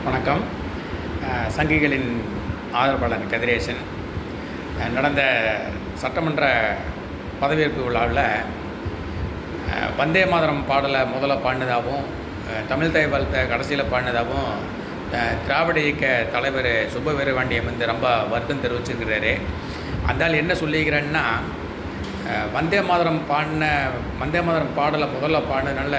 வணக்கம். சங்கிகளின் ஆதரவாளர் கதிரேசன். நடந்த சட்டமன்ற பதவியேற்பு விழாவில் வந்தே மாதரம் பாடலை முதல்ல பாடினதாகவும், தமிழ் தாய் வாழ்த்தை கடைசியில் பாடினதாகவும் திராவிட இயக்க தலைவர் சுப்ப வீரபாண்டியன் வந்து ரொம்ப வருத்தம் தெரிவிச்சிருக்கிறாரு. அந்தால் என்ன சொல்லிக்கிறேன்னா, வந்தே மாதரம் பாடலை முதல்ல பாடினதுனால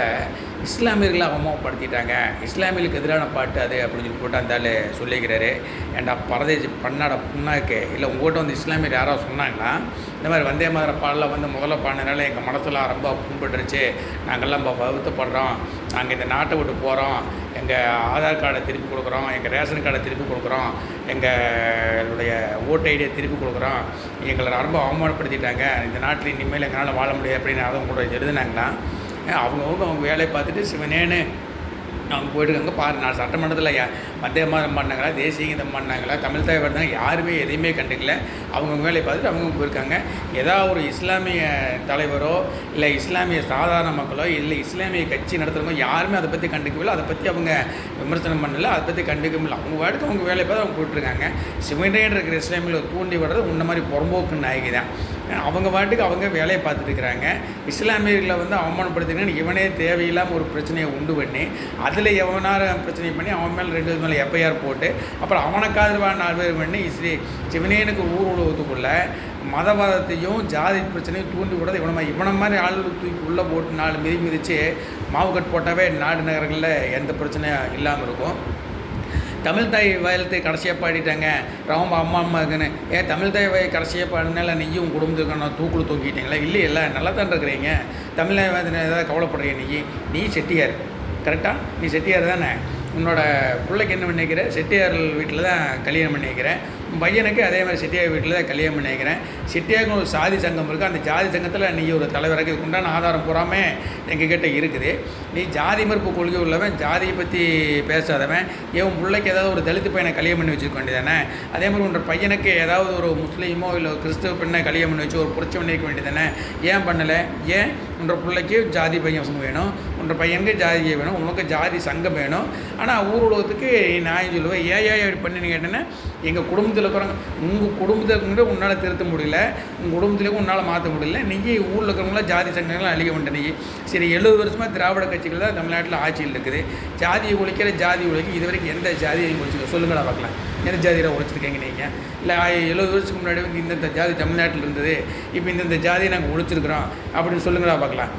இஸ்லாமியர்களை அவமானப்படுத்திட்டாங்க, இஸ்லாமியர்களுக்கு எதிரான பாட்டு அது அப்படின்னு சொல்லி போட்டு அந்த சொல்லிக்கிறாரு. ஏன்டா பரதேசி பண்ணாட புண்ணாக்கு, இல்லை உங்கள்கிட்ட வந்து இஸ்லாமியர் யாராவது சொன்னாங்கன்னா இந்த மாதிரி வந்தே மாதரம் பாடலை வந்து முதல்ல பாடினதுனால எங்கள் மனசில் ரொம்ப புண்பட்டுருச்சு, நாங்கள்லாம் வருத்தப்படுறோம், நாங்கள் இந்த நாட்டை விட்டு போகிறோம், எங்கள் ஆதார் கார்டை திருப்பி கொடுக்குறோம், எங்கள் ரேஷன் கார்டை திருப்பி கொடுக்குறோம், எங்களுடைய ஓட்டு ஐடியை திருப்பி கொடுக்குறோம், எங்களை ரொம்ப அவமானப்படுத்திட்டாங்க, இந்த நாட்டில் இனிமேல் எங்களால் வாழ முடியாது அப்படின்னு அதுவும் கூட எழுதுனாங்கன்னா அவங்க வேலையை பார்த்துட்டு சிவனேன்னு அவங்க போயிட்டுருக்காங்க. பாரு, நான் சட்டமன்றத்தில் வந்தே மாதரம் பண்ணாங்களா, தேசிய கீதம் பண்ணாங்களா, தமிழ் தாய் பண்ணாங்க, யாருமே எதையுமே கண்டுக்கல. அவங்கவுங்க வேலையை பார்த்துட்டு அவங்க போயிருக்காங்க. ஏதாவது ஒரு இஸ்லாமிய தலைவரோ இல்லை இஸ்லாமிய சாதாரண மக்களோ இல்லை இஸ்லாமிய கட்சி நடத்துகிறவங்க யாருமே அதை பற்றி கண்டுக்கவில்லை, அதை பற்றி அவங்க விமர்சனம் பண்ணலை, அதை பற்றி கண்டுக்கவில்லை. அவங்க வாட்டுக்கு அவங்க வேலையை பார்த்து அவங்க போயிட்டுருக்காங்க. சிவனேன்னு இருக்கிற இஸ்லாமியில் தூண்டி விடுறது உன்ன மாதிரி புறம்போக்கு நாயகி தான். அவங்க வாட்டுக்கு அவங்க வேலையை பார்த்துட்டு இருக்கிறாங்க. இஸ்லாமியர்களை வந்து அவமானப்படுத்தினு இவனே தேவையில்லாமல் ஒரு பிரச்சனையை உண்டு பண்ணி அதில் எவனார பிரச்சனை பண்ணி அவன் மேலே 2 மேலே எஃப்ஐஆர் போட்டு அப்புறம் அவனுக்கு ஆதரவாக 4 பேர் பண்ணி சிவனேனுக்கு ஊர் உலகத்துக்குள்ள மதவாதத்தையும் ஜாதி பிரச்சனையும் தூண்டி விடாது. இவனை மாதிரி ஆளுநர் தூக்கி உள்ளே போட்டு 4 மிதித்து மாவு கட் போட்டாவே நாடு நகரங்களில் எந்த பிரச்சனையும் இல்லாமல் இருக்கும். தமிழ் தாய் வயலத்தை கடைசியாக பாடிட்டாங்க ரொம்ப அம்மாவுக்குன்னு. தமிழ் தாய் வயல் கடைசியாக பாடினால நீயும் குடும்பத்துக்கு தூக்குள் தூக்கிட்டீங்களா? இல்லை நல்லா தான் இருக்கிறீங்க. தமிழ் தாய் வயதில் ஏதாவது கவலைப்படுறீங்க. நீ செட்டியார் கரெக்டாக, நீ செட்டியார் தானே. உன்னோட பிள்ளைக்கு என்ன பண்ணிக்கிறேன், செட்டியார் வீட்டில் தான் கல்யாணம் பண்ணிக்கிறேன். உன் பையனுக்கு அதே மாதிரி செட்டியார் வீட்டில் தான் கல்யாணம் பண்ணிக்கிறேன். செட்டியாருக்கு ஒரு சாதி சங்கம் இருக்குது, அந்த ஜாதி சங்கத்தில் நீ ஒரு தலைவராக இதுக்கு உண்டான ஆதாரம் பூராமல் எங்ககிட்ட இருக்குது. நீ ஜாதி மறுப்பு கொள்கை உள்ளவன், ஜாதியை பற்றி பேசாதவன். உன் பிள்ளைக்கு ஏதாவது ஒரு தலித்து பையனை கல்யாணம் பண்ணி வச்சுக்க வேண்டியதானே. அதே மாதிரி உன்னோட பையனுக்கு ஏதாவது ஒரு முஸ்லீமோ இல்லை கிறிஸ்தவ பெண்ணை கல்யாணம் பண்ணி வச்சு ஒரு புரட்சி பண்ணிக்க வேண்டியதானே. ஏன் பண்ணலை? ஏன் உன்னோட பிள்ளைக்கு ஜாதி பையன் வேணும், உன்னோட பையனுக்கு ஜாதியை வேணும், உனக்கு ஜாதி சங்கம் வேணும். ஆனால் ஊர் உலகத்துக்கு நான் சொல்லுவேன், ஏன் இப்படி பண்ணின்னு கேட்டேன்னா, எங்கள் குடும்பத்தில் இருக்கிறவங்க உங்கள் குடும்பத்துக்கு உன்னால் திருத்த முடியல, உங்கள் குடும்பத்துலேயும் உன்னால் மாற்ற முடியல. நீ ஊரில் இருக்கிறவங்களாம் ஜாதி சங்கங்களாம் அழிக்க வேண்டிய நீ. சரி, 70 வருஷமாக திராவிட கட்சிகள் தான் தமிழ்நாட்டில் ஆட்சியில் இருக்குது. ஜாதியை ஒழிக்கிற ஜாதி ஒழிக்க இது வரைக்கும் எந்த ஜாதியை ஒழிச்சிருக்க சொல்லுங்களா பார்க்கலாம். எந்த ஜாதியில் ஒழிச்சிருக்கீங்க நீங்கள்? இல்லை 70 வருஷத்துக்கு முன்னாடி வந்து இந்தந்த ஜாதி தமிழ்நாட்டில் இருந்தது, இப்போ இந்தந்த ஜாதியை நாங்கள் ஒழிச்சிருக்கிறோம் அப்படின்னு சொல்லுங்களா பார்க்கலாம்.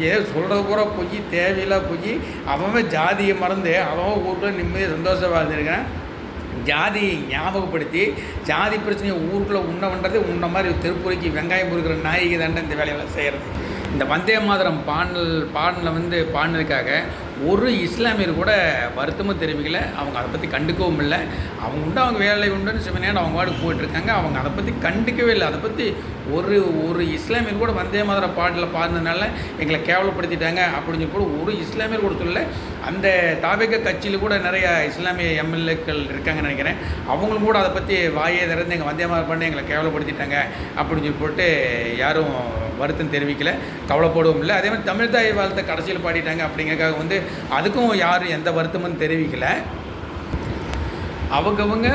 ஏதோ சொல்கிறது பூரா போய் தேவையில்லாம் போய் அவன் ஜாதியை மறந்து அவன் ஊருக்குள்ளே நிம்மதியாக சந்தோஷமாக வாழ்ந்துருக்கிறேன். ஜாதியை ஞாபகப்படுத்தி ஜாதி பிரச்சனையை ஊருக்குள்ளே உண்ண உன்ன மாதிரி தெருப்புரைக்கு வெங்காயம் பொறுக்கிற நாயகி தாண்டை இந்த வேலையெல்லாம் செய்கிறது. இந்த வந்தே மாதரம் பாடலில் வந்து பாடினதுக்காக ஒரு இஸ்லாமியர் கூட வருத்தமும் தெரிவிக்கல. அவங்க அதை பற்றி கண்டுக்கவும் இல்லை. அவங்க உண்டு அவங்க வேலை உண்டுன்னு சிவனேன்னு அவங்க வாட்டுக்கு போயிட்டுருக்காங்க. அவங்க அதை பற்றி கண்டுக்கவே இல்லை. அதை பற்றி ஒரு இஸ்லாமியர் கூட வந்தே மாதரம் பாடலில் பாடினதுனால எங்களை கேவலப்படுத்திட்டாங்க அப்படின்னு சொல்லி கூட ஒரு இஸ்லாமியர் கூட சொல்லலை. அந்த தாவேக கட்சியில் கூட நிறைய இஸ்லாமிய எம்எல்ஏக்கள் இருக்காங்கன்னு நினைக்கிறேன். அவங்களும் கூட அதை பற்றி வாயே திறந்து எங்கள் வந்தே மாதரம் பாடி எங்களை கேவலப்படுத்திட்டாங்க அப்படின்னு சொல்லி போட்டு யாரும் வருத்தம் தெரிவிக்கலை, கவலைப்படவும் இல்லை. அதே மாதிரி தமிழ் தாய் வாழ்த்தை கடைசியில் பாடிட்டாங்க அப்படிங்கிறக்காக வந்து அதுக்கும் யாரும் எந்த வருத்தமும் தெரிவிக்கலை. அவங்கவுங்க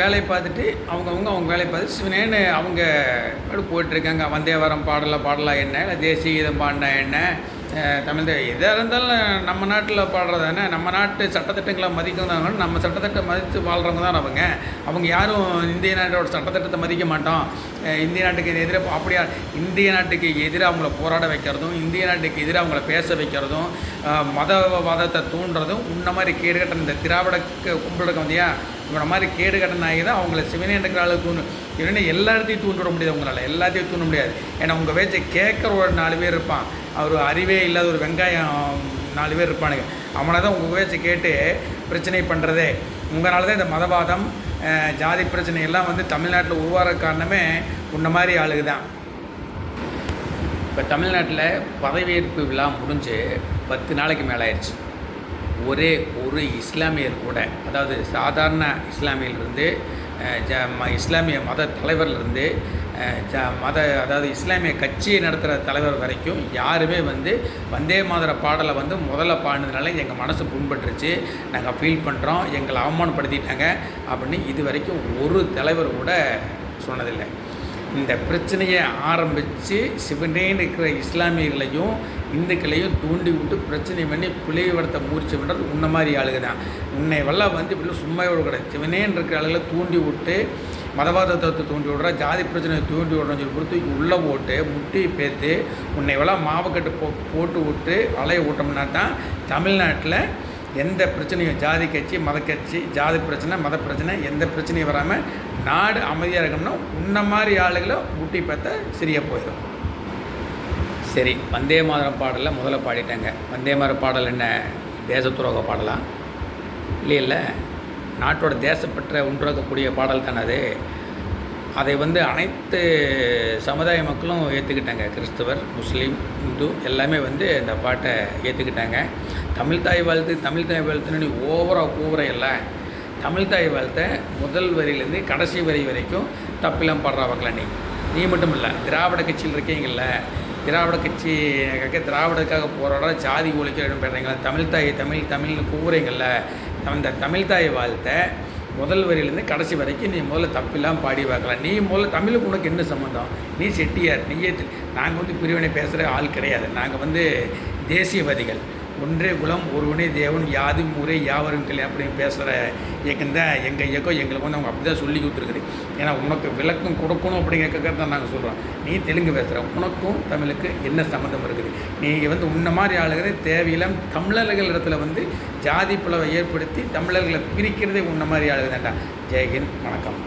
வேலையை பார்த்துட்டு அவங்க வேலையை பார்த்துட்டு சிவனேன்னு அவங்க போயிட்டுருக்காங்க. வந்தே வாரம் பாடலாம் என்ன, இல்லை தேசிய கீதம் பாடினா என்ன, தமிழ் எதாக இருந்தாலும் நம்ம நாட்டில் பாடுறது தானே. நம்ம நாட்டு சட்டத்திட்டங்களை மதிக்கிறவங்க, நம்ம சட்டத்திட்டத்தை மதித்து வாழ்கிறவங்க தான் அவங்க யாரும் இந்திய நாட்டோட சட்டத்திட்டத்தை மதிக்க மாட்டோம், இந்திய நாட்டுக்கு எதிராக அப்படியா இந்திய நாட்டுக்கு எதிராக அவங்கள போராட வைக்கிறதும், இந்திய நாட்டுக்கு எதிராக அவங்கள பேச வைக்கிறதும், மதவாதத்தை தூண்டுறதும் உன்ன மாதிரி கேடுகட்ட இந்த திராவிட கும்பல் இருக்க வந்தியா இவனை மாதிரி கேடுகட்ட நாயகி தான் அவங்கள சிவனேன்ற ஆளுக்கு இவனே எல்லா இடத்தையும் தூண்டிட முடியாது. அவங்களால எல்லாத்தையும் தூண்ட முடியாது. ஏன்னா உங்கள் பேச்சை கேட்குற ஒரு 4 பேர் இருப்பான், அவர் அறிவே இல்லாத ஒரு வெங்காயம் 4 பேர் இருப்பானுங்க. அவனை தான் உங்கள் பேச்சை கேட்டு பிரச்சனை பண்ணுறதே. உங்களால் தான் இந்த மதவாதம் ஜாதி பிரச்சனை எல்லாம் வந்து தமிழ்நாட்டில் உருவாகிற காரணமே உன்ன மாதிரி ஆளுக்கு தான். இப்போ தமிழ்நாட்டில் பதவியேற்பு விழா முடிஞ்சு 10 நாளைக்கு மேலே ஆயிடுச்சு. ஒரே ஒரு இஸ்லாமியர் கூட, அதாவது சாதாரண இஸ்லாமியிலிருந்து இஸ்லாமிய மத தலைவர்லேருந்து அதாவது இஸ்லாமிய கட்சியை நடத்துகிற தலைவர் வரைக்கும் யாருமே வந்து வந்தே மாதர பாடலை வந்து முதல்ல பாடினதுனால எங்கள் மனசு புண்பட்டுருச்சு, நாங்கள் ஃபீல் பண்ணுறோம், எங்களை அவமானப்படுத்திட்டாங்க அப்படின்னு இது வரைக்கும் ஒரு தலைவர் கூட சொன்னதில்லை. இந்த பிரச்சனையை ஆரம்பித்து சிவனேன்னு இருக்கிற இஸ்லாமியர்களையும் இந்துக்களையும் தூண்டி விட்டு பிரச்சனை பண்ணி பிளவுபடுத்த முயற்சி பண்ணுறது உன்ன மாதிரி ஆளுங்க தான். உன்னை வெள்ளம் வந்து இப்படி சும்மா கிடையாது. சிவனேன்னு இருக்கிற ஆளுகளை தூண்டி விட்டு மதவாதத்தை தூண்டி விடுறா, ஜாதி பிரச்சனையை தூண்டி விடுறோன்னு சொல்லி கொடுத்து உள்ளே போட்டு முட்டி பேத்து உன்னை வெள்ளம் மாவுக்கட்டு போட்டு விட்டு அலைய விட்டோம்னா தான் தமிழ்நாட்டில் எந்த பிரச்சனையும் ஜாதி கட்சி மத கட்சி ஜாதி பிரச்சனை மத பிரச்சனை எந்த பிரச்சனையும் வராமல் நாடு அமைதியாக இருக்கணும்னா உன்ன மாதிரி ஆளுகளை முட்டி பார்த்தா சரியாக போயிடும். சரி, வந்தே மாதரம் பாடலில் முதல்ல பாடிட்டாங்க. வந்தே மாதர பாடல் என்ன தேசத்துரோக பாடலாம்? இல்லை, நாட்டோட தேசப்பற்ற உண்டாக்கக்கூடிய பாடல் தானே அது. அதை வந்து அனைத்து சமுதாய மக்களும் ஏற்றுக்கிட்டாங்க. கிறிஸ்தவர், முஸ்லீம், இந்து எல்லாமே வந்து இந்த பாட்டை ஏற்றுக்கிட்டாங்க. தமிழ் தாய் வாழ்த்துன்னு நீ ஓவராக கூவுறையில்ல. தமிழ் தாய் வாழ்த்தை முதல் வரியிலேருந்து கடைசி வரி வரைக்கும் தப்பிலாம் பாடுறாவங்களா? நீ மட்டும் இல்லை, திராவிட கட்சியில் இருக்கீங்கள, திராவிடக்காக போராட ஜாதி ஒழிக்கிறன்னு பேசுகிறீங்களா? தமிழ்னு கூவுறீங்கள்ல, அந்த தமிழ் தாய் வாழ்த்தை முதல் வரியிலேருந்து கடைசி வரைக்கும் நீ முதல்ல தப்பில்லாம் பாடி பார்க்கலாம். நீ முதல்ல தமிழுக்கு உனக்கு என்ன சம்மந்தம்? நீ செட்டியார், நாங்கள் வந்து பிரிவினை பேசுகிற ஆள் கிடையாது. நாங்கள் வந்து தேசியவாதிகள். ஒன்றே குலம் ஒருவனே தேவன் யாதும் ஊரே யாவரும் கிளை அப்படின்னு பேசுகிற இயக்கம் தான் எங்கள் இயக்கம். எங்களுக்கு வந்து அவங்க அப்படி தான் சொல்லி கொடுத்துருக்குது. ஏன்னா உனக்கு விளக்கம் கொடுக்கணும் அப்படிங்கிறதுக்காக தான் நாங்கள் சொல்கிறோம். நீ தெலுங்கு பேசுகிற, உனக்கும் தமிழுக்கு என்ன சம்மந்தம் இருக்குது? நீங்கள் வந்து உன்ன மாதிரி ஆளுகிறே தேவையில்லாம் தமிழர்கள் இடத்துல வந்து ஜாதி பிளவை ஏற்படுத்தி தமிழர்களை பிரிக்கிறதே உன்ன மாதிரி ஆளுகுதாண்டா. ஜெய்ஹிந்த், வணக்கம்.